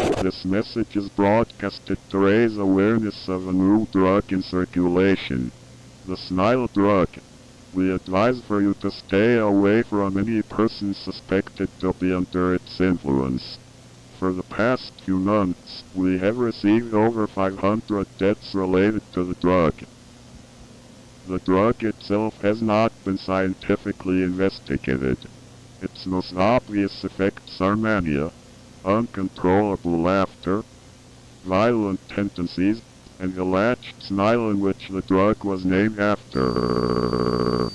This message is broadcasted to raise awareness of a new drug in circulation. The SNIL drug. We advise for you to stay away from any person suspected to be under its influence. For the past few months, we have received over 500 deaths related to the drug. The drug itself has not been scientifically investigated. Its most obvious effects are mania, uncontrollable laughter, violent tendencies, and alleged SNIL in which the drug was named after.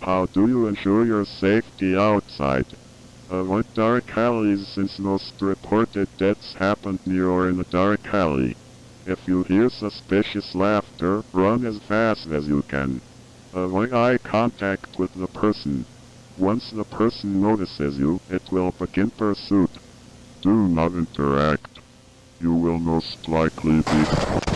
How do you ensure your safety outside? Avoid dark alleys since most reported deaths happened near or in a dark alley. If you hear suspicious laughter, run as fast as you can. Avoid eye contact with the person. Once the person notices you, it will begin pursuit. Do not interact. You will most likely be...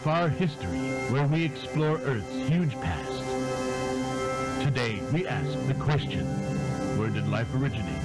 far history where we explore Earth's huge past. Today, we ask the question, where did life originate?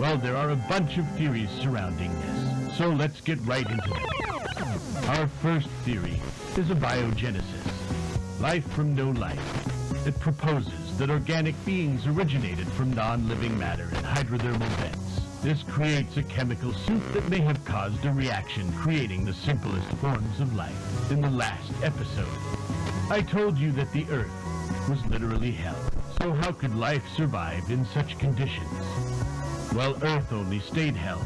Well, there are a bunch of theories surrounding this, so let's get right into them. Our first theory is abiogenesis, life from no life. It proposes that organic beings originated from non-living matter in hydrothermal vents. This creates a chemical soup that may have caused a reaction, creating the simplest forms of life. In the last episode, I told you that the Earth was literally hell. So how could life survive in such conditions? Well, Earth only stayed hell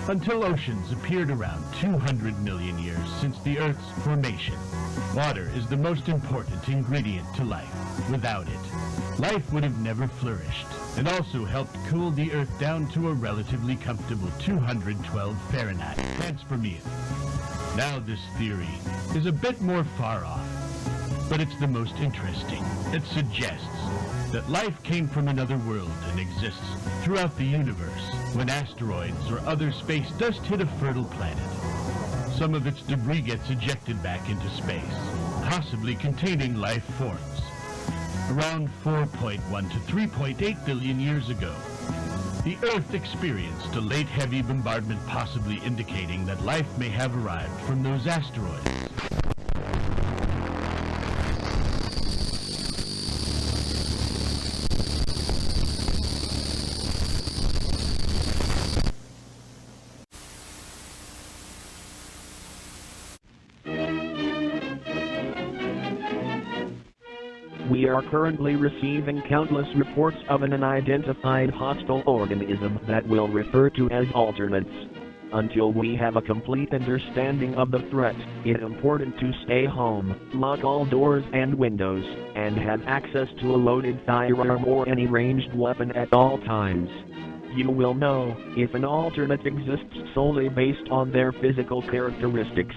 until oceans appeared around 200 million years since the Earth's formation. Water is the most important ingredient to life. Without it, life would have never flourished. It also helped cool the Earth down to a relatively comfortable 212 Fahrenheit. Thanks for me. Now this theory is a bit more far off, but it's the most interesting. It suggests that life came from another world and exists throughout the universe. When asteroids or other space dust hit a fertile planet, some of its debris gets ejected back into space, possibly containing life forms. Around 4.1 to 3.8 billion years ago, the Earth experienced a late heavy bombardment, possibly indicating that life may have arrived from those asteroids. We are currently receiving countless reports of an unidentified hostile organism that we'll refer to as alternates. Until we have a complete understanding of the threat, it's important to stay home, lock all doors and windows, and have access to a loaded firearm or any ranged weapon at all times. You will know if an alternate exists solely based on their physical characteristics.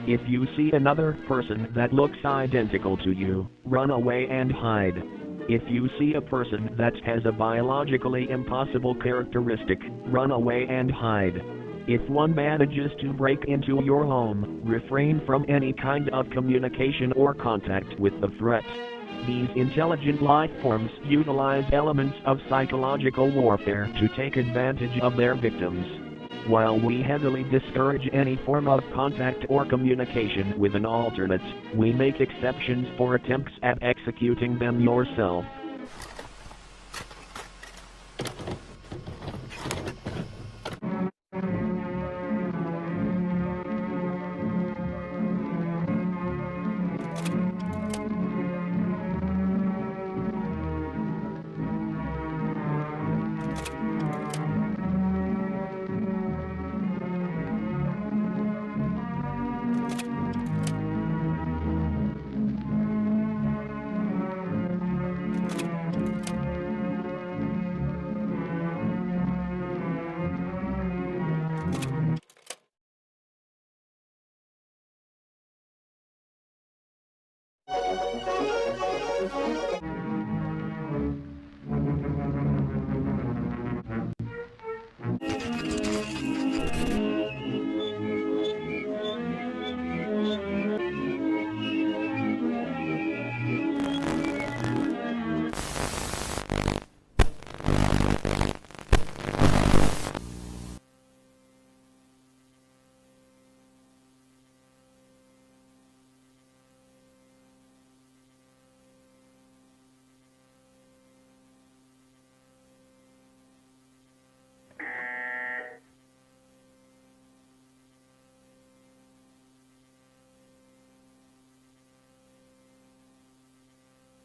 If you see another person that looks identical to you, run away and hide. If you see a person that has a biologically impossible characteristic, run away and hide. If one manages to break into your home, refrain from any kind of communication or contact with the threat. These intelligent life forms utilize elements of psychological warfare to take advantage of their victims. While we heavily discourage any form of contact or communication with an alternate, we make exceptions for attempts at executing them yourself.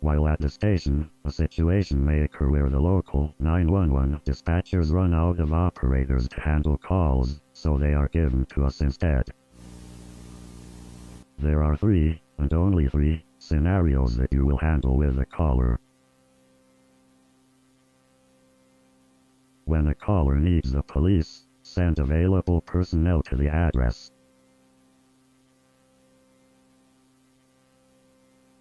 While at the station, a situation may occur where the local 911 dispatchers run out of operators to handle calls, so they are given to us instead. There are 3, and only 3, scenarios that you will handle with a caller. When a caller needs the police, send available personnel to the address.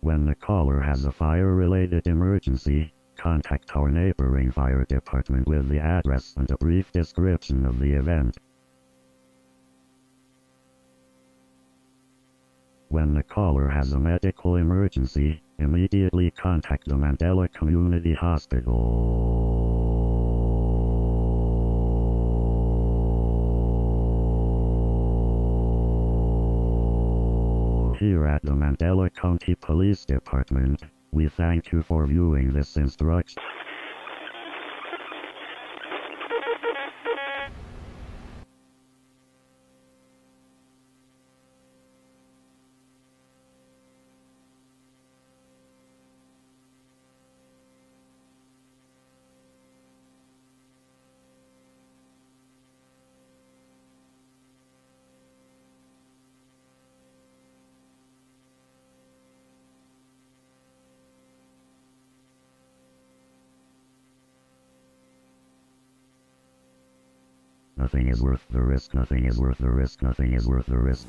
When the caller has a fire-related emergency, contact our neighboring fire department with the address and a brief description of the event. When the caller has a medical emergency, immediately contact the Mandela Community Hospital. Here at the Mandela County Police Department, we thank you for viewing this instruction. Nothing is worth the risk, nothing is worth the risk, nothing is worth the risk.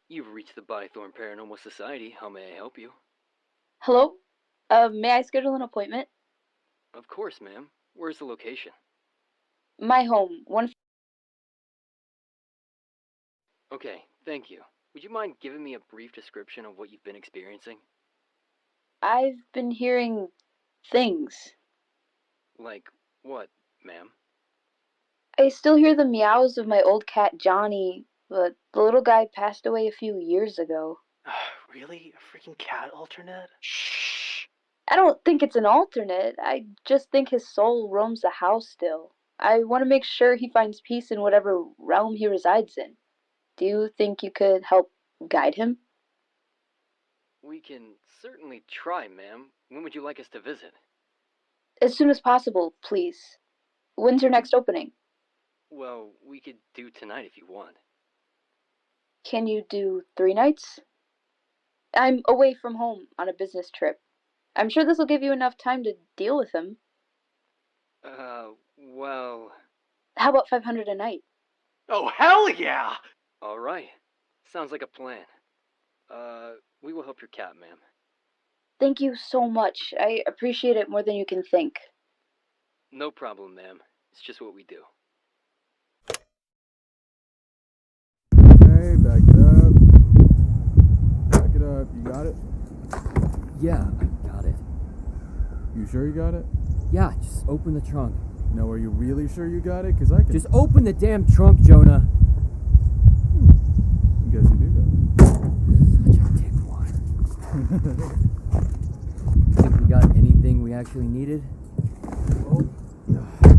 You've reached the Bythorn Paranormal Society. How may I help you? Hello? May I schedule an appointment? Of course, ma'am. Where's the location? My home, Okay, thank you. Would you mind giving me a brief description of what you've been experiencing? I've been hearing things. Like what, ma'am? I still hear the meows of my old cat Johnny, but the little guy passed away a few years ago. Really? A freaking cat alternate? Shh! I don't think it's an alternate. I just think his soul roams the house still. I want to make sure he finds peace in whatever realm he resides in. Do you think you could help guide him? We can certainly try, ma'am. When would you like us to visit? As soon as possible, please. When's your next opening? Well, we could do tonight if you want. Can you do 3 nights? I'm away from home on a business trip. I'm sure this will give you enough time to deal with him. Well... How about 500 a night? Oh, hell yeah! Alright. Sounds like a plan. We will help your cat, ma'am. Thank you so much. I appreciate it more than you can think. No problem, ma'am. It's just what we do. Okay, back it up. Back it up. You got it? Yeah, I got it. You sure you got it? Yeah, just open the trunk. No, are you really sure you got it? Because I can... Just open the damn trunk, Jonah. I guess you do got Such a dickwad. You think we got anything we actually needed? it.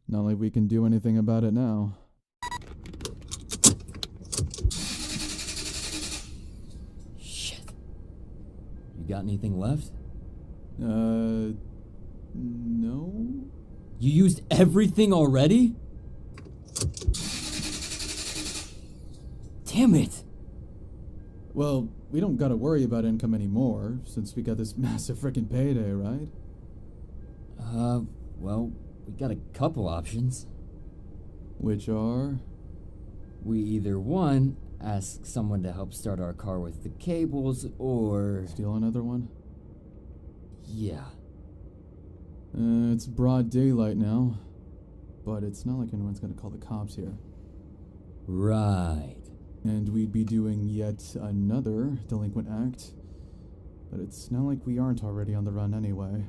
Not like we can do anything about it now. Shit. You got anything left? No? You used everything already? Damn it! Well, we don't gotta worry about income anymore, since we got this massive frickin' payday, right? Well, we got a couple options. Which are? We either, one, ask someone to help start our car with the cables, or... Steal another one? Yeah. It's broad daylight now, but it's not like anyone's gonna call the cops here. Right. And we'd be doing yet another delinquent act, but it's not like we aren't already on the run anyway.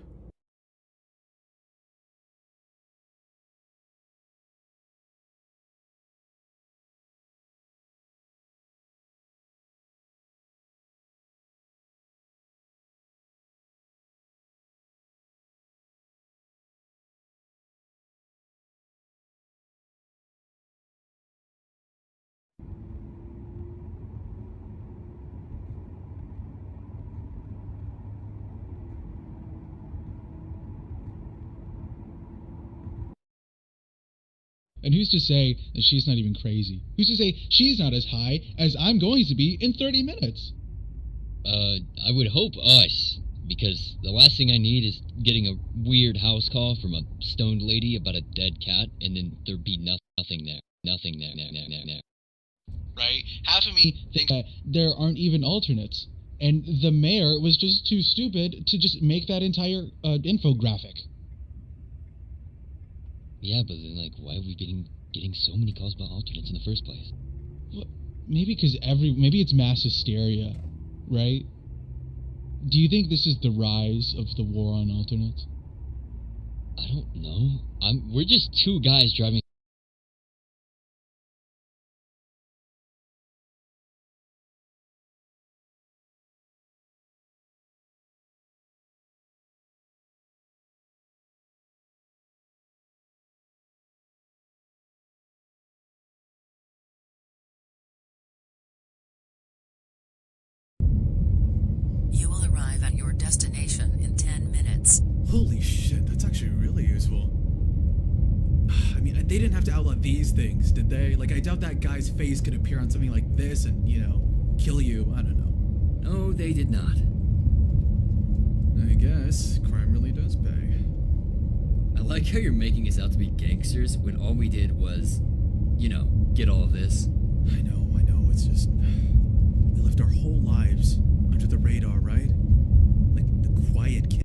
And who's to say that she's not even crazy? Who's to say she's not as high as I'm going to be in 30 minutes? I would hope us, because the last thing I need is getting a weird house call from a stoned lady about a dead cat, and then there'd be nothing there. Nothing there. Right? Half of me thinks that there aren't even alternates. And the mayor was just too stupid to just make that entire infographic. Yeah, but then, like, why are we getting so many calls about alternates in the first place? Well, maybe because maybe it's mass hysteria, right? Do you think this is the rise of the war on alternates? I don't know. We're just two guys driving. You will arrive at your destination in 10 minutes. Holy shit, that's actually really useful. I mean, they didn't have to outlaw these things, did they? Like, I doubt that guy's face could appear on something like this and, you know, kill you. I don't know. No, they did not. I guess crime really does pay. I like how you're making us out to be gangsters when all we did was, you know, get all of this. I know. It's just... we lived our whole lives under the radar, right? Like the quiet kid.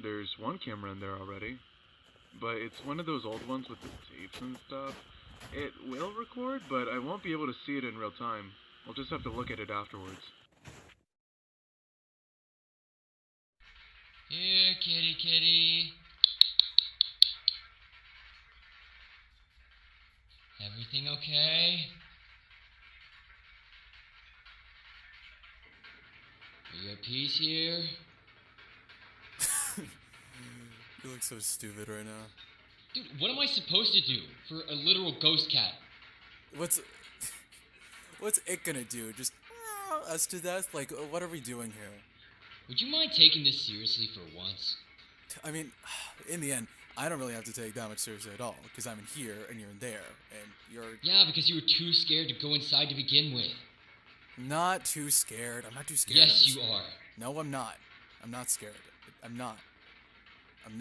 There's one camera in there already, but it's one of those old ones with the tapes and stuff. It will record, but I won't be able to see it in real time. I'll just have to look at it afterwards. Here, kitty. Everything okay? Are you at peace here? You look so stupid right now. Dude, what am I supposed to do for a literal ghost cat? What's it gonna do? Just us to death? Like, what are we doing here? Would you mind taking this seriously for once? I mean, in the end, I don't really have to take that much seriously at all, because I'm in here and you're in there, and you're... Yeah, because you were too scared to go inside to begin with. Not too scared. I'm not too scared. Yes, you are. No, I'm not. I'm not scared. I'm not. I'm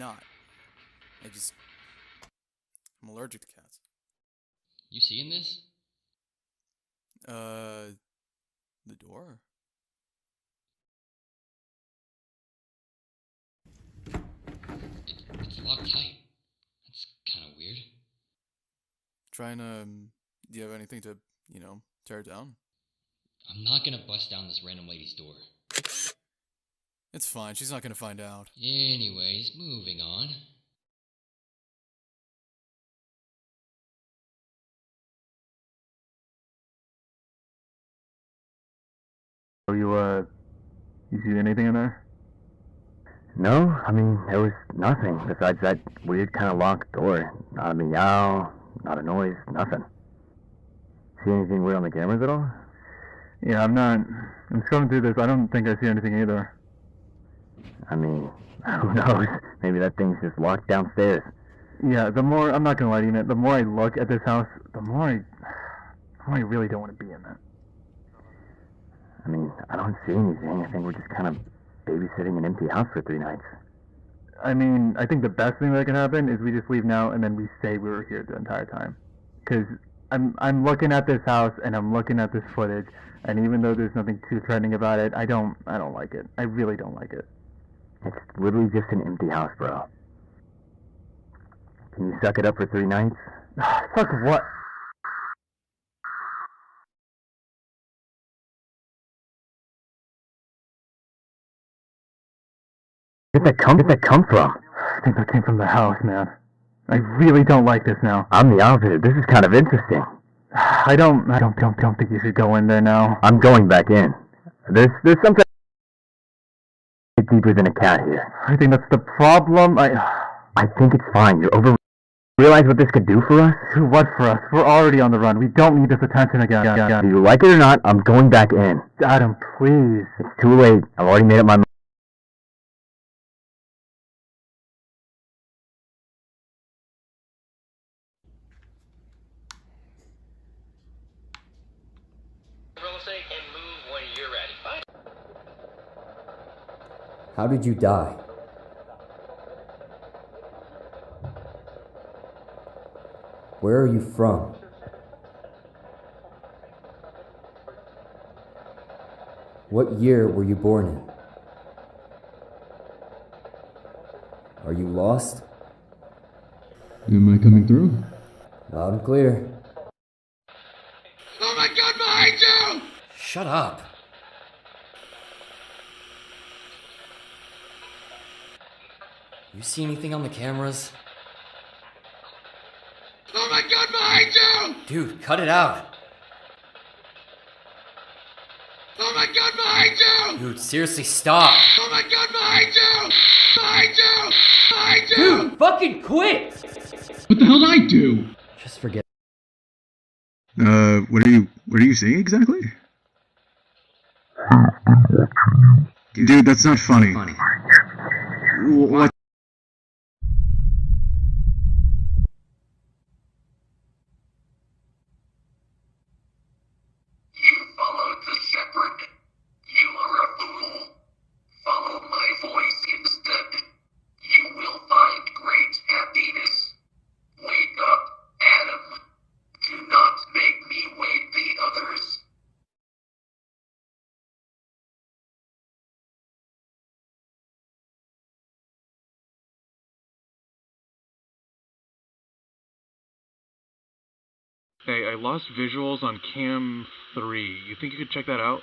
allergic to cats. You seeing this? The door? It's locked tight. That's kind of weird. Trying to, do you have anything to, you know, tear it down? I'm not gonna bust down this random lady's door. It's fine, she's not gonna find out. Anyways, moving on. So you see anything in there? No, I mean, there was nothing besides that weird kind of locked door. Not a meow, not a noise, nothing. See anything weird on the cameras at all? Yeah, I'm scrolling through this. I don't think I see anything either. I mean, who knows? Maybe that thing's just locked downstairs. Yeah, I'm not gonna lie to you, man, the more I look at this house, the more I really don't want to be in it. I mean, I don't see anything. I think we're just kind of babysitting an empty house for 3 nights. I mean, I think the best thing that can happen is we just leave now and then we say we were here the entire time. Because I'm looking at this house and I'm looking at this footage, and even though there's nothing too threatening about it, I don't like it. I really don't like it. It's literally just an empty house, bro. Can you suck it up for 3 nights? Fuck what? Where'd that come from? I think that came from the house, man. I really don't like this now. I'm the opposite. This is kind of interesting. I don't think you should go in there now. I'm going back in. There's something deeper than a cat here. I think that's the problem. I think it's fine. You're over. Realize what this could do for us? Do what for us? We're already on the run. We don't need this attention again. Do you like it or not? I'm going back in. Adam, please. It's too late. I've already made up my mind. How did you die? Where are you from? What year were you born in? Are you lost? Am I coming through? Loud and clear. Oh my god, behind you! Shut up. You see anything on the cameras? Oh my god, behind you! Dude, cut it out. Oh my god, behind you! Dude, seriously, stop. Oh my god, behind you! Behind you! Behind you! Dude, fucking quit! What the hell did I do? Just forget. What are you saying exactly? Dude, that's not funny. What? Hey, I lost visuals on cam 3. You think you could check that out?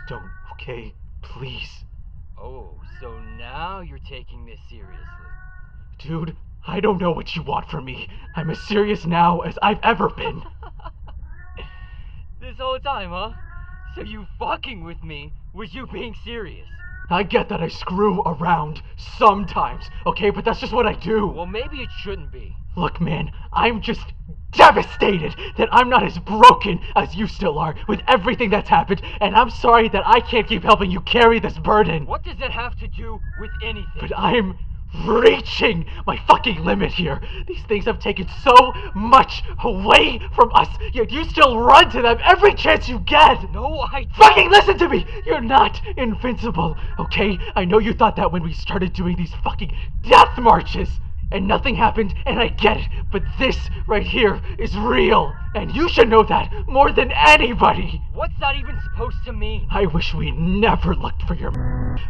don't, okay? Please. Oh, so now you're taking this seriously. Dude, I don't know what you want from me. I'm as serious now as I've ever been. This whole time, huh? So you fucking with me was you being serious? I get that I screw around sometimes, okay? But that's just what I do. Well, maybe it shouldn't be. Look, man, I'm just devastated that I'm not as broken as you still are with everything that's happened, and I'm sorry that I can't keep helping you carry this burden. What does that have to do with anything? But I'm reaching my fucking limit here. These things have taken so much away from us, yet you still run to them every chance you get. No, I don't. Fucking listen to me! You're not invincible, okay? I know you thought that when we started doing these fucking death marches. And nothing happened, and I get it, but this right here is real, and you should know that more than anybody! What's that even supposed to mean? I wish we never looked for your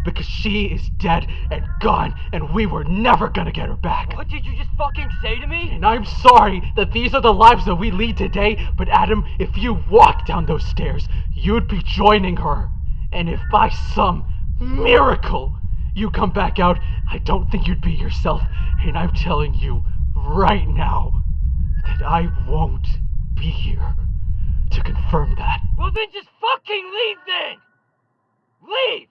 because she is dead and gone, and we were never gonna get her back. What did you just fucking say to me? And I'm sorry that these are the lives that we lead today, but Adam, if you walk down those stairs, you'd be joining her. And if by some miracle you come back out, I don't think you'd be yourself, and I'm telling you right now that I won't be here to confirm that. Well then just fucking leave then! Leave!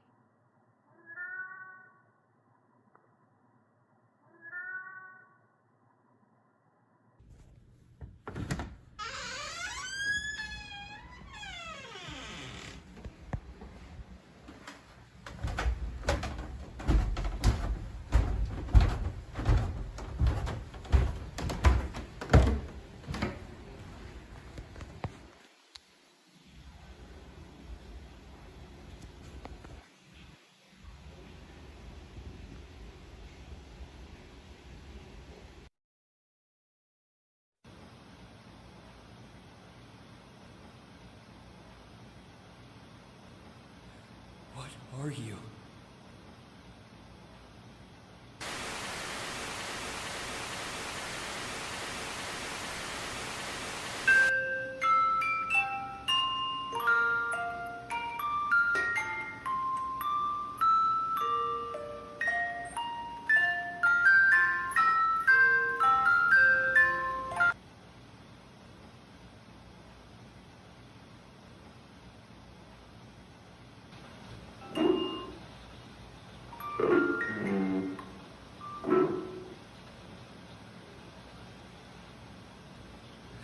What are you?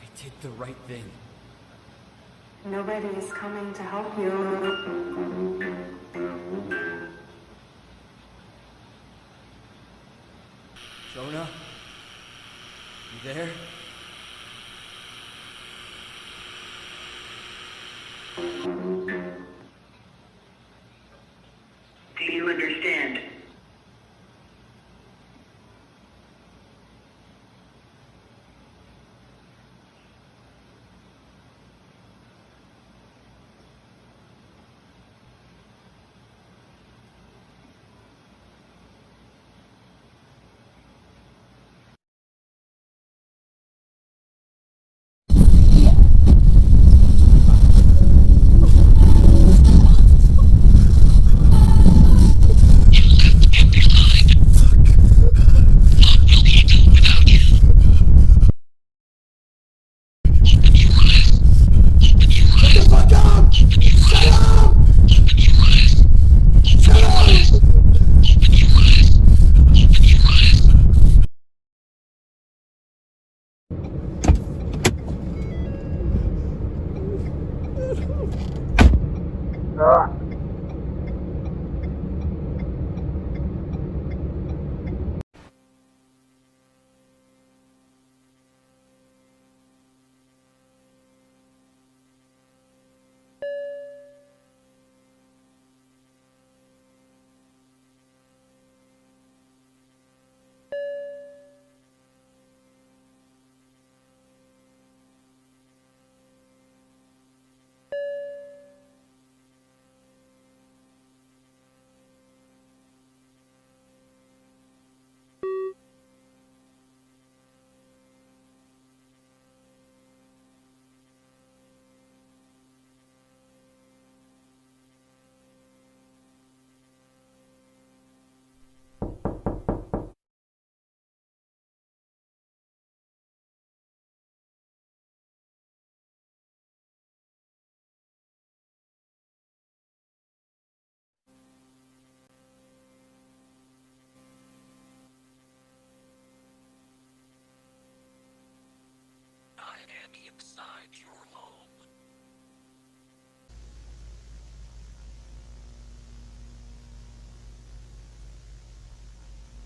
I did the right thing. Nobody is coming to help you. Jonah? You there? Do you understand?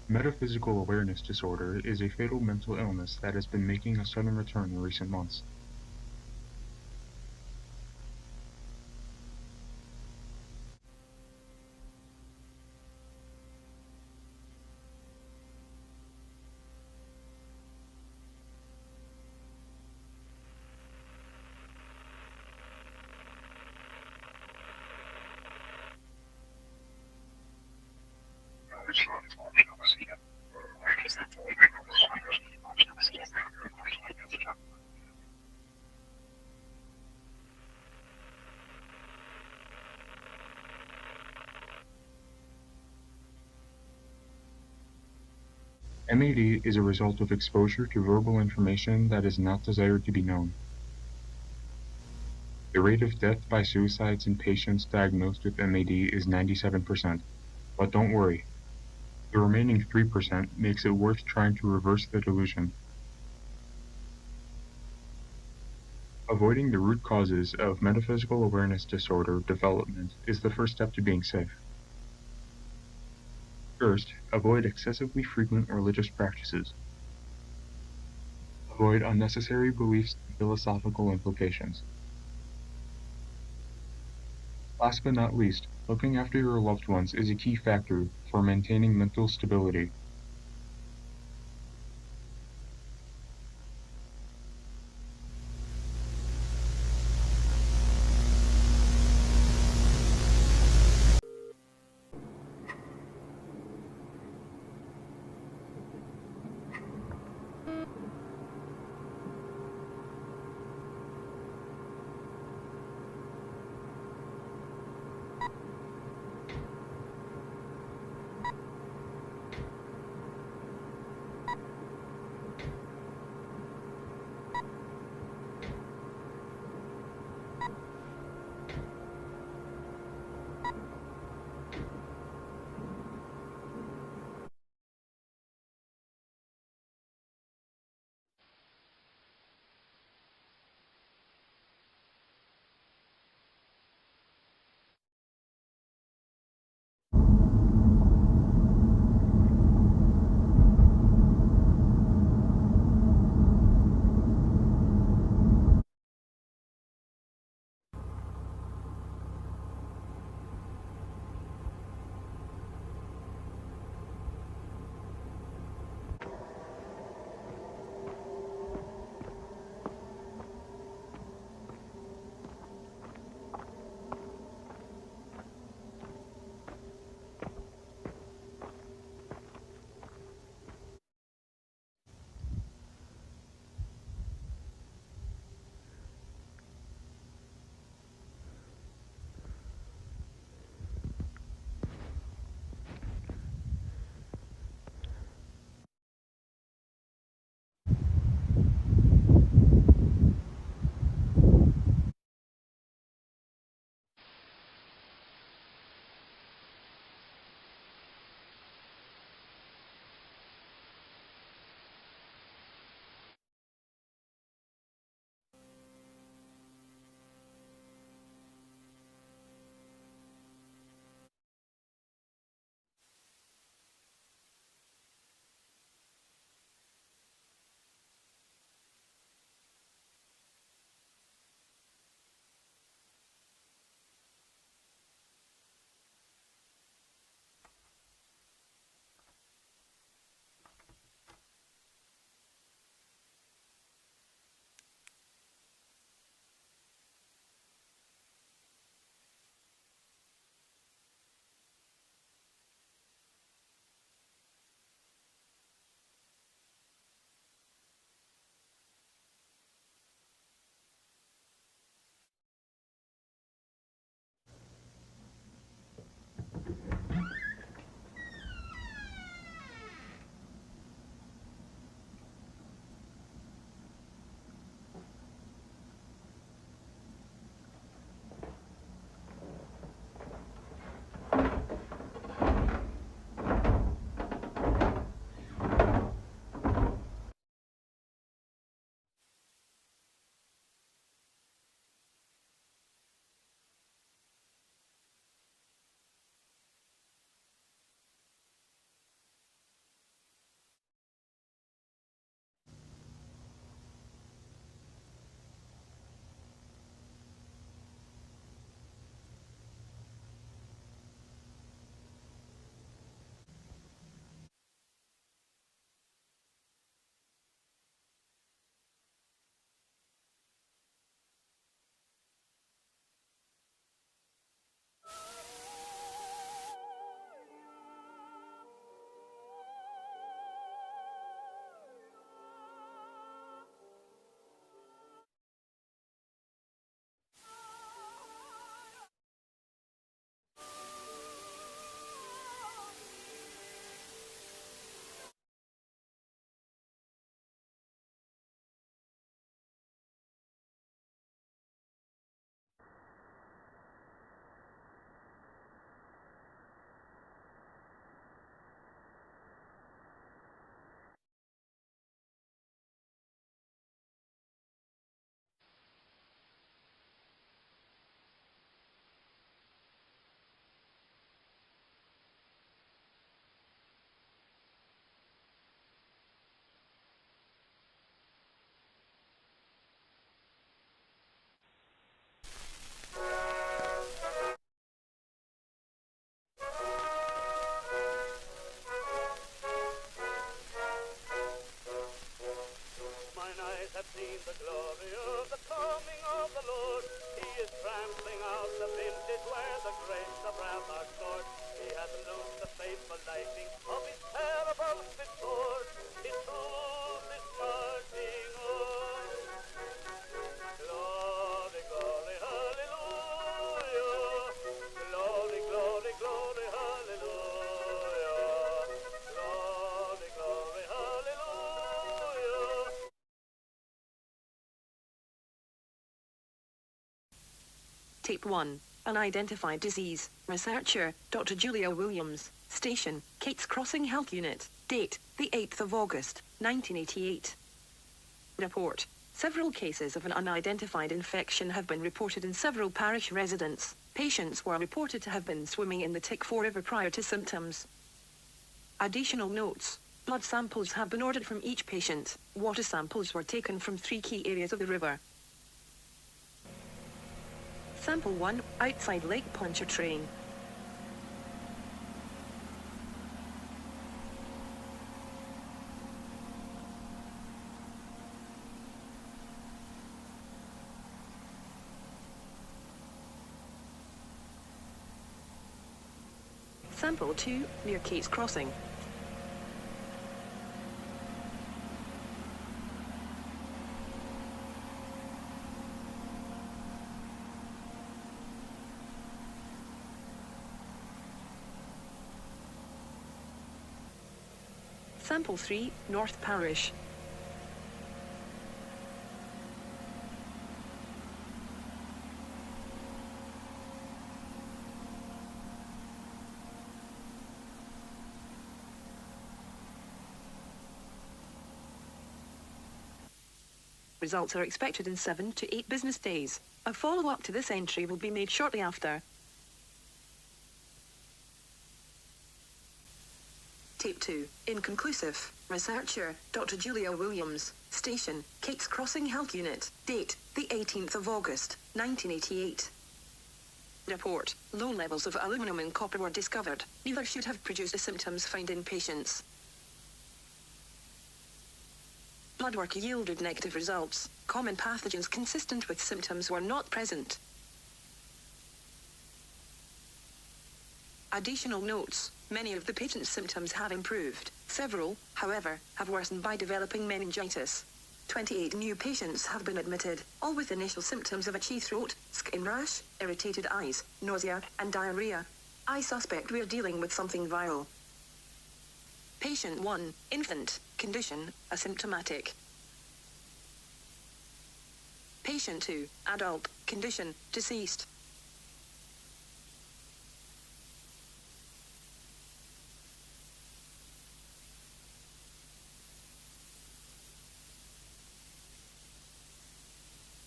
Metaphysical awareness disorder is a fatal mental illness that has been making a sudden return in recent months. MAD is a result of exposure to verbal information that is not desired to be known. The rate of death by suicides in patients diagnosed with MAD is 97%, but don't worry. The remaining 3% makes it worth trying to reverse the delusion. Avoiding the root causes of metaphysical awareness disorder development is the first step to being safe. First, avoid excessively frequent religious practices. Avoid unnecessary beliefs and philosophical implications. Last but not least, looking after your loved ones is a key factor for maintaining mental stability. where the grains of wrath are stored. He hath loosed the faithful lightning of his terrible spit sword. His truth is marching on. Glory, glory, hallelujah. Glory, glory, glory, hallelujah. Glory, glory, hallelujah. Tape 1. Unidentified disease. Researcher, Dr. Julia Williams. Station, Kate's Crossing Health Unit. Date, the 8th of August, 1988. Report. Several cases of an unidentified infection have been reported in several parish residents. Patients were reported to have been swimming in the Tick-4 River prior to symptoms. Additional notes. Blood samples have been ordered from each patient. Water samples were taken from 3 key areas of the river. Sample 1, outside Lake Pontchartrain. Sample 2, near Kate's Crossing. Sample 3, North Parish. Results are expected in 7 to 8 business days. A follow-up to this entry will be made shortly after. Tape 2. Inconclusive. Researcher, Dr. Julia Williams. Station, Kate's Crossing Health Unit. Date, the 18th of August, 1988. Report. Low levels of aluminum and copper were discovered. Neither should have produced the symptoms found in patients. Blood work yielded negative results. Common pathogens consistent with symptoms were not present. Additional notes. Many of the patient's symptoms have improved. Several, however, have worsened by developing meningitis. 28 new patients have been admitted, all with initial symptoms of itchy throat, skin rash, irritated eyes, nausea, and diarrhea. I suspect we're dealing with something viral. Patient 1, infant, condition, asymptomatic. Patient 2, adult, condition, deceased.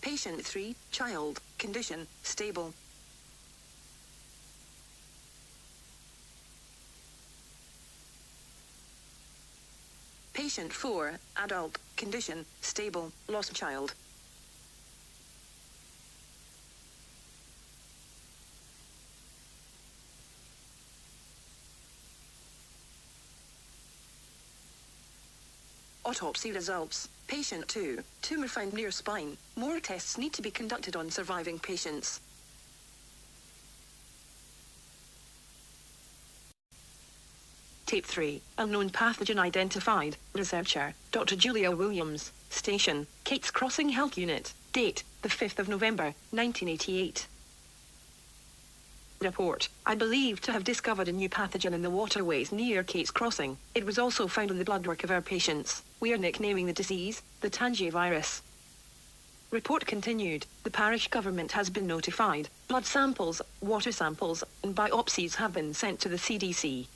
Patient 3, child, condition, stable. Patient 4, adult, condition, stable, lost child. Autopsy results. Patient 2, tumor found near spine. More tests need to be conducted on surviving patients. Tape 3, unknown pathogen identified. Researcher, Dr. Julia Williams. Station, Kate's Crossing Health Unit. Date, the 5th of November, 1988. Report. I believe to have discovered a new pathogen in the waterways near Kate's Crossing. It was also found in the bloodwork of our patients. We are nicknaming the disease, the tangivirus. Report continued. The parish government has been notified. Blood samples, water samples, and biopsies have been sent to the CDC.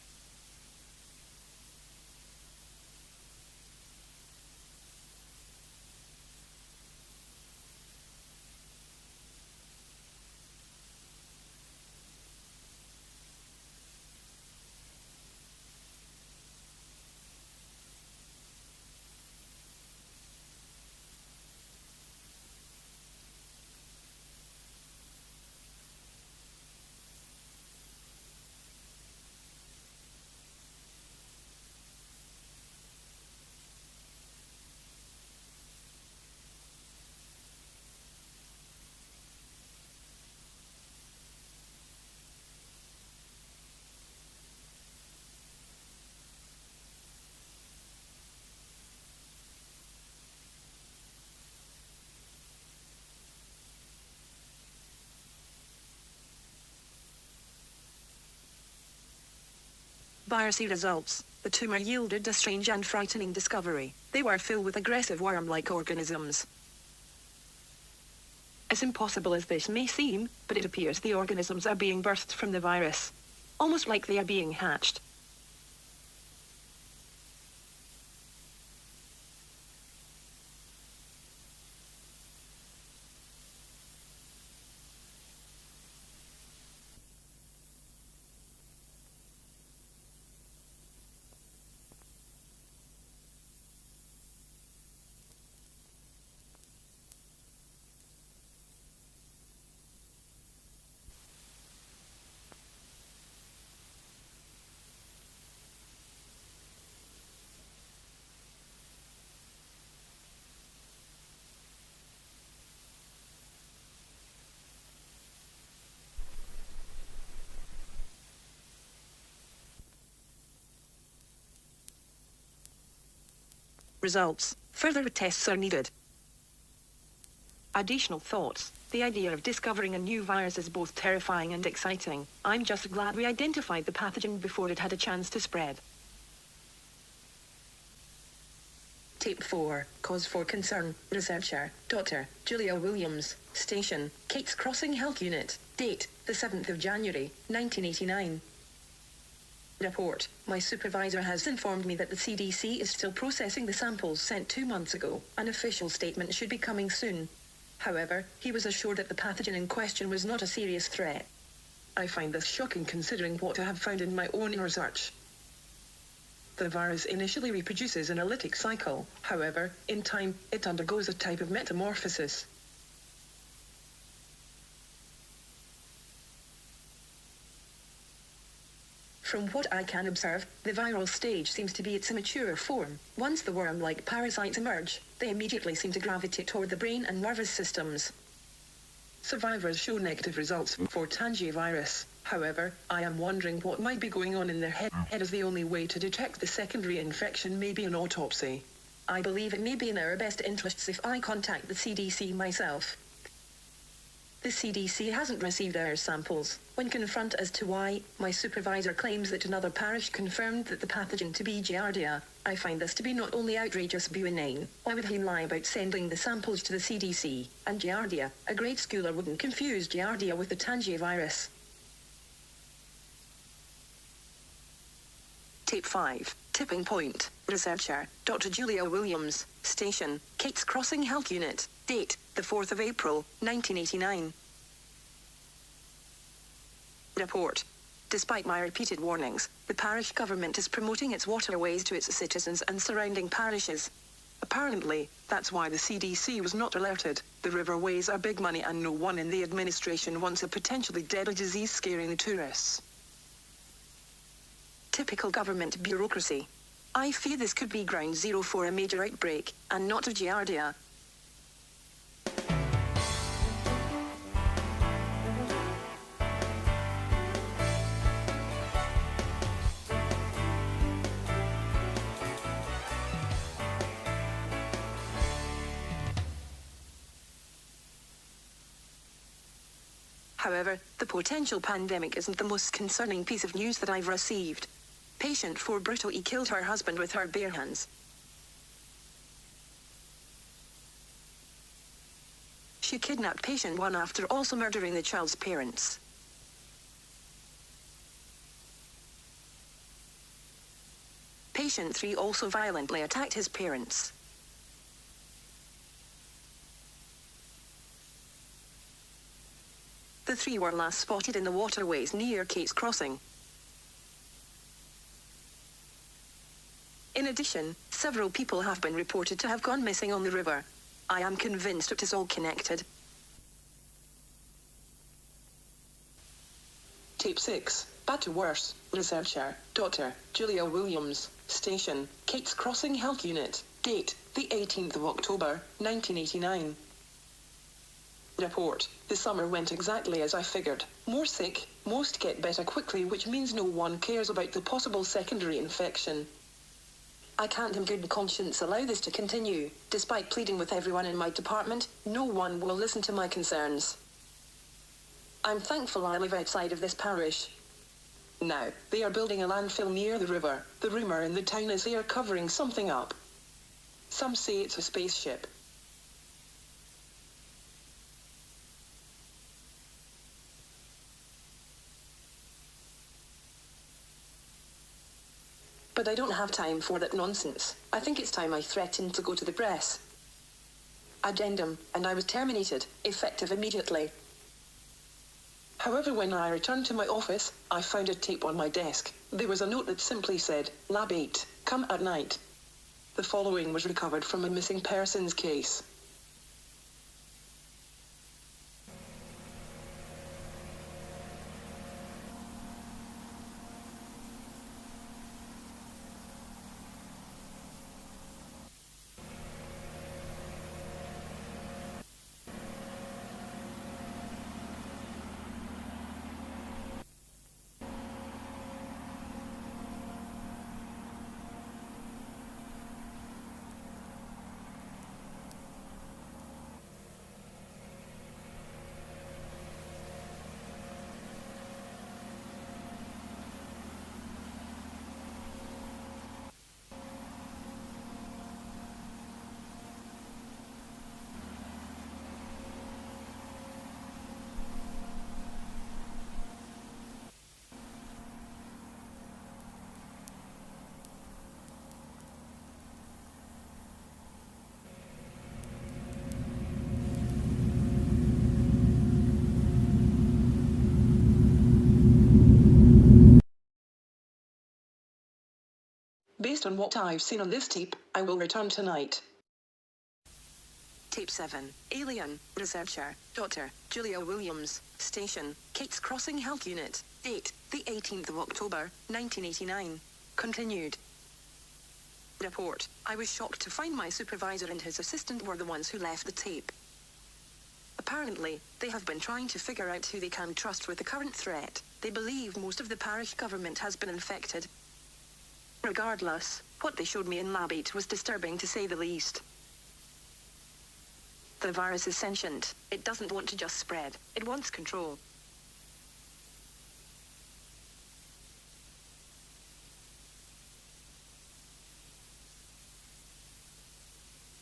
Biopsy results. The tumor yielded a strange and frightening discovery. They were filled with aggressive worm-like organisms. As impossible as this may seem, but it appears the organisms are being birthed from the virus. Almost like they are being hatched. Results. Further tests are needed. Additional thoughts. The idea of discovering a new virus is both terrifying and exciting. I'm just glad we identified the pathogen before it had a chance to spread. Tape 4. Cause for concern. Researcher. Dr. Julia Williams. Station. Kate's Crossing Health Unit. Date. The 7th of January, 1989. Report. My supervisor has informed me that the CDC is still processing the samples sent 2 months ago. An official statement should be coming soon. However, he was assured that the pathogen in question was not a serious threat. I find this shocking considering what I have found in my own research. The virus initially reproduces in a lytic cycle. However, in time, it undergoes a type of metamorphosis. From what I can observe, the viral stage seems to be its immature form. Once the worm-like parasites emerge, they immediately seem to gravitate toward the brain and nervous systems. Survivors show negative results for tangivirus. However, I am wondering what might be going on in their head, as the only way to detect the secondary infection may be an autopsy. I believe it may be in our best interests if I contact the CDC myself. The CDC hasn't received our samples. When confronted as to why, my supervisor claims that another parish confirmed that the pathogen to be Giardia. I find this to be not only outrageous but inane. Why would he lie about sending the samples to the CDC? And Giardia, a grade schooler wouldn't confuse Giardia with the tangivirus. Tape 5. Tipping point. Researcher. Dr. Julia Williams. Station. Kate's Crossing Health Unit. Date. The 4th of April, 1989. Report. Despite my repeated warnings, the parish government is promoting its waterways to its citizens and surrounding parishes. Apparently, that's why the CDC was not alerted. The riverways are big money and no one in the administration wants a potentially deadly disease scaring the tourists. Typical government bureaucracy. I fear this could be ground zero for a major outbreak, and not of Giardia. However, the potential pandemic isn't the most concerning piece of news that I've received. Patient 4 brutally killed her husband with her bare hands. She kidnapped patient 1 after also murdering the child's parents. Patient 3 also violently attacked his parents. The 3 were last spotted in the waterways near Kate's Crossing. In addition, several people have been reported to have gone missing on the river. I am convinced it is all connected. Tape 6. Bad to worse. Researcher. Dr. Julia Williams. Station. Kate's Crossing Health Unit. Date. The 18th of October, 1989. Report. The summer went exactly as I figured. More sick, most get better quickly, which means no one cares about the possible secondary infection. I can't in good conscience allow this to continue. Despite pleading with everyone in my department, no one will listen to my concerns. I'm thankful I live outside of this parish. Now, they are building a landfill near the river. The rumor in the town is they are covering something up. Some say it's a spaceship. But I don't have time for that nonsense. I think it's time I threatened to go to the press. Addendum, and I was terminated, effective immediately. However, when I returned to my office, I found a tape on my desk. There was a note that simply said, Lab 8, come at night. The following was recovered from a missing persons case. Based on what I've seen on this tape, I will return tonight. Tape 7. Alien. Researcher. Dr. Julia Williams. Station. Kate's Crossing Health Unit. Date. The 18th of October, 1989. Continued. Report. I was shocked to find my supervisor and his assistant were the ones who left the tape. Apparently, they have been trying to figure out who they can trust with the current threat. They believe most of the parish government has been infected. Regardless, what they showed me in Lab 8 was disturbing to say the least. The virus is sentient. It doesn't want to just spread. It wants control.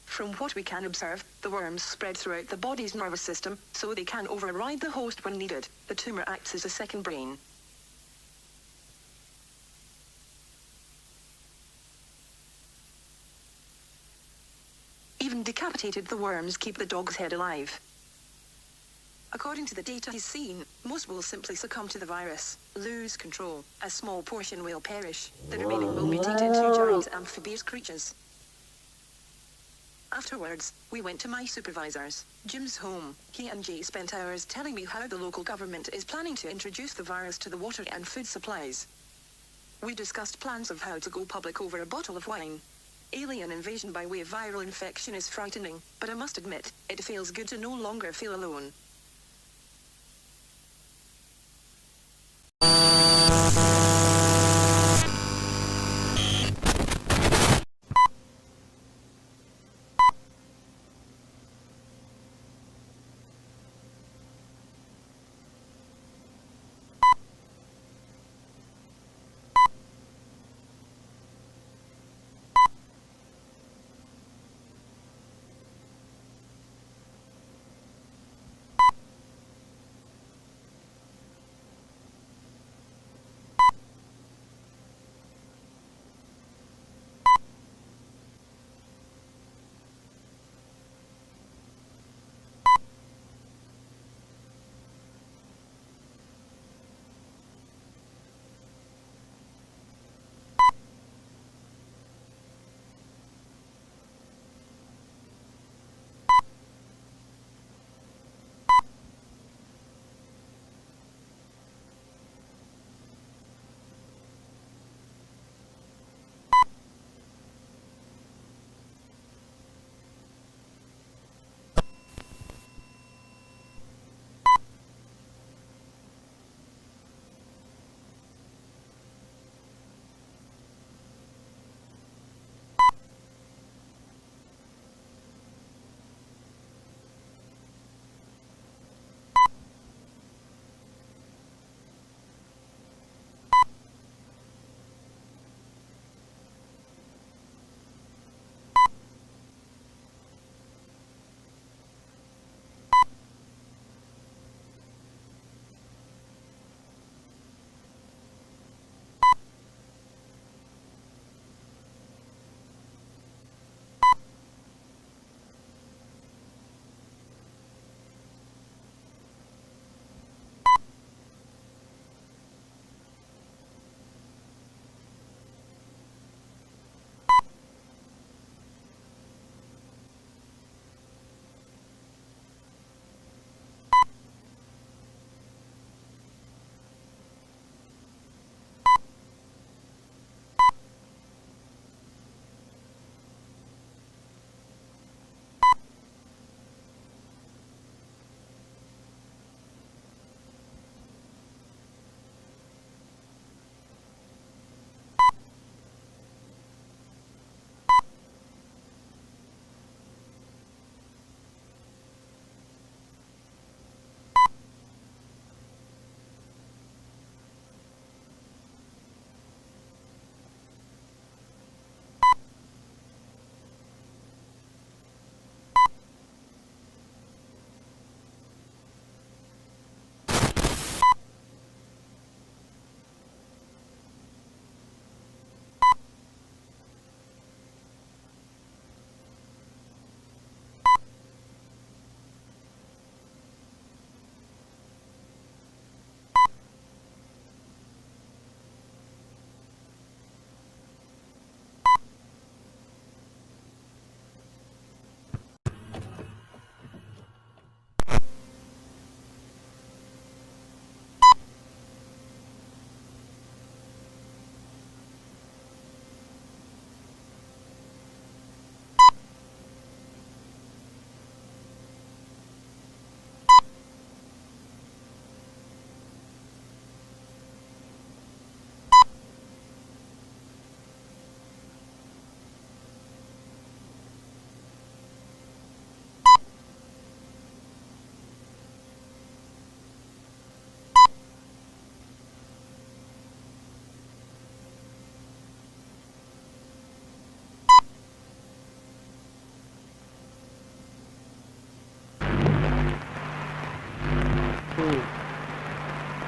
From what we can observe, the worms spread throughout the body's nervous system, so they can override the host when needed. The tumor acts as a second brain. Even decapitated, the worms keep the dog's head alive. According to the data he's seen, most will simply succumb to the virus, lose control. A small portion will perish. The remaining will mutate into giant amphibious creatures. Afterwards, we went to my supervisor's, Jim's home. He and Jay spent hours telling me how the local government is planning to introduce the virus to the water and food supplies. We discussed plans of how to go public over a bottle of wine. Alien invasion by way of viral infection is frightening, but I must admit, it feels good to no longer feel alone.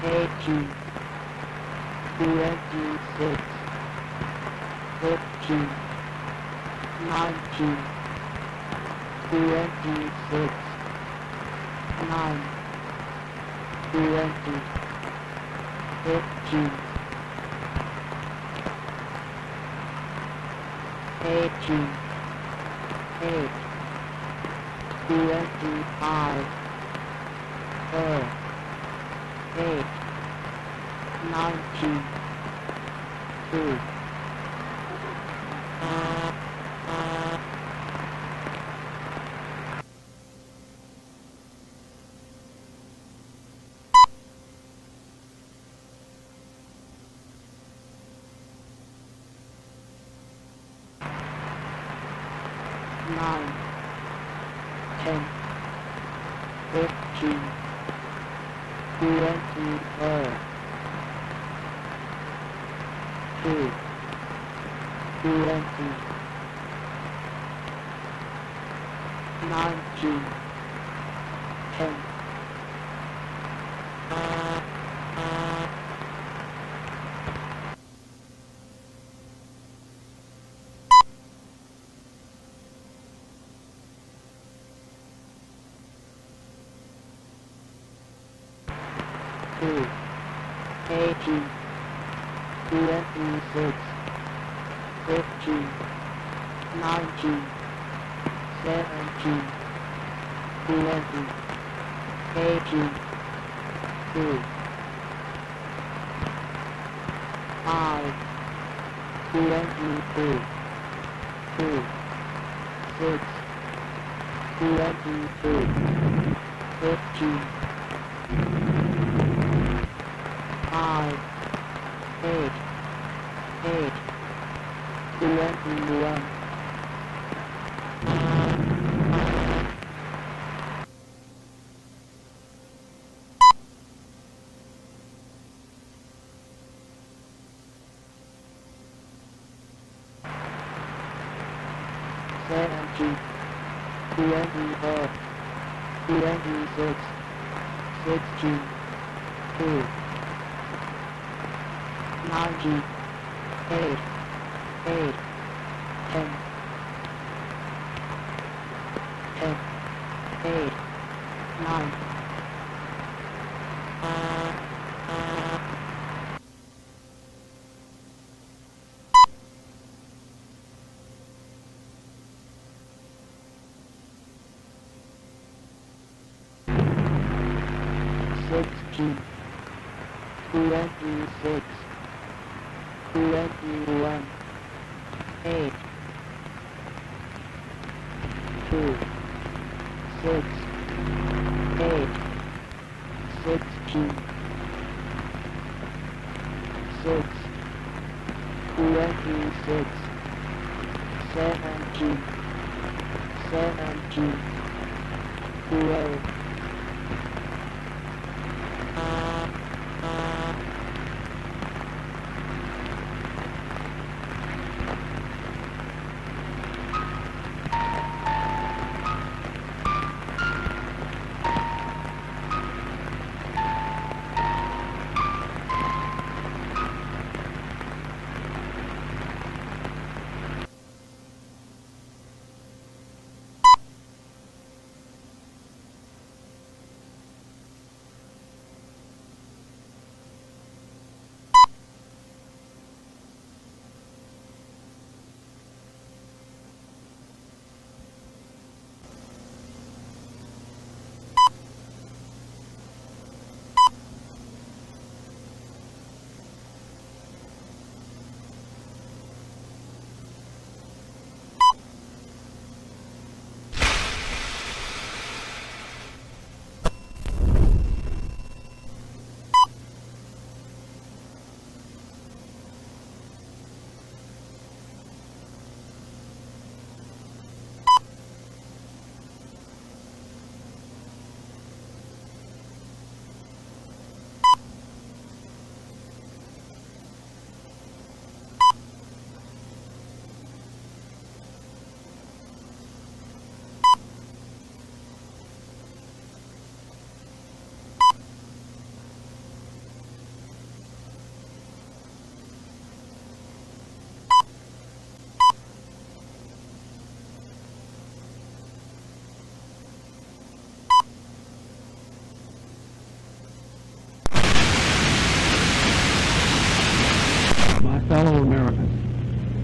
18, 26, 15, 19, 26, 9, 20, 15, 18, 8, 25, 4, 8, 19, 2, 9, 10, 15, 24, 2, 20, 19, 10, 2, 18, 26, 15, 19, 17, 20, 18, 2, 5, 22, 2, 6, 22, 15, 5, 8, 8, 21, 17, 24, 26, 16, 2, 19, 8, 8, 10, 10, 8, 9, 16, 26, 21, 8, 2, 6, 8, 16, 6, 26, 17, 17, 12, 17,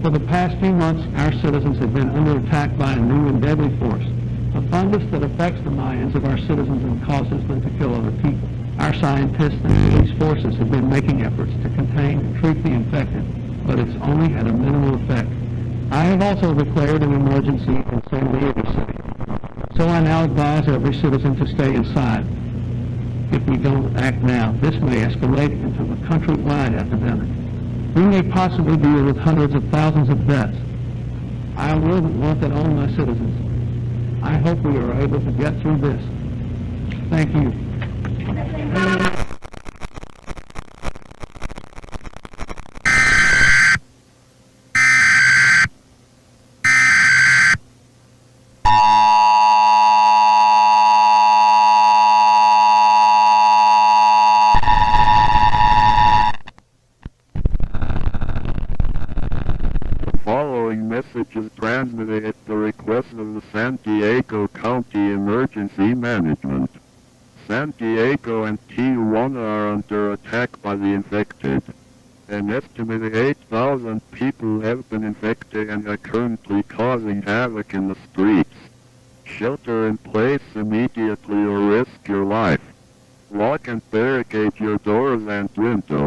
For the past few months, our citizens have been under attack by a new and deadly force, a fungus that affects the minds of our citizens and causes them to kill other people. Our scientists and police forces have been making efforts to contain and treat the infected, but it's only had a minimal effect. I have also declared an emergency in San Diego City, so I now advise every citizen to stay inside. If we don't act now, this may escalate into a countrywide epidemic. We may possibly deal with hundreds of thousands of deaths. I wouldn't want that on my citizens. I hope we are able to get through this. Thank you. Message is transmitted at the request of the San Diego County Emergency Management. San Diego and Tijuana are under attack by the infected. An estimated 8,000 people have been infected and are currently causing havoc in the streets. Shelter in place immediately or risk your life. Lock and barricade your doors and windows.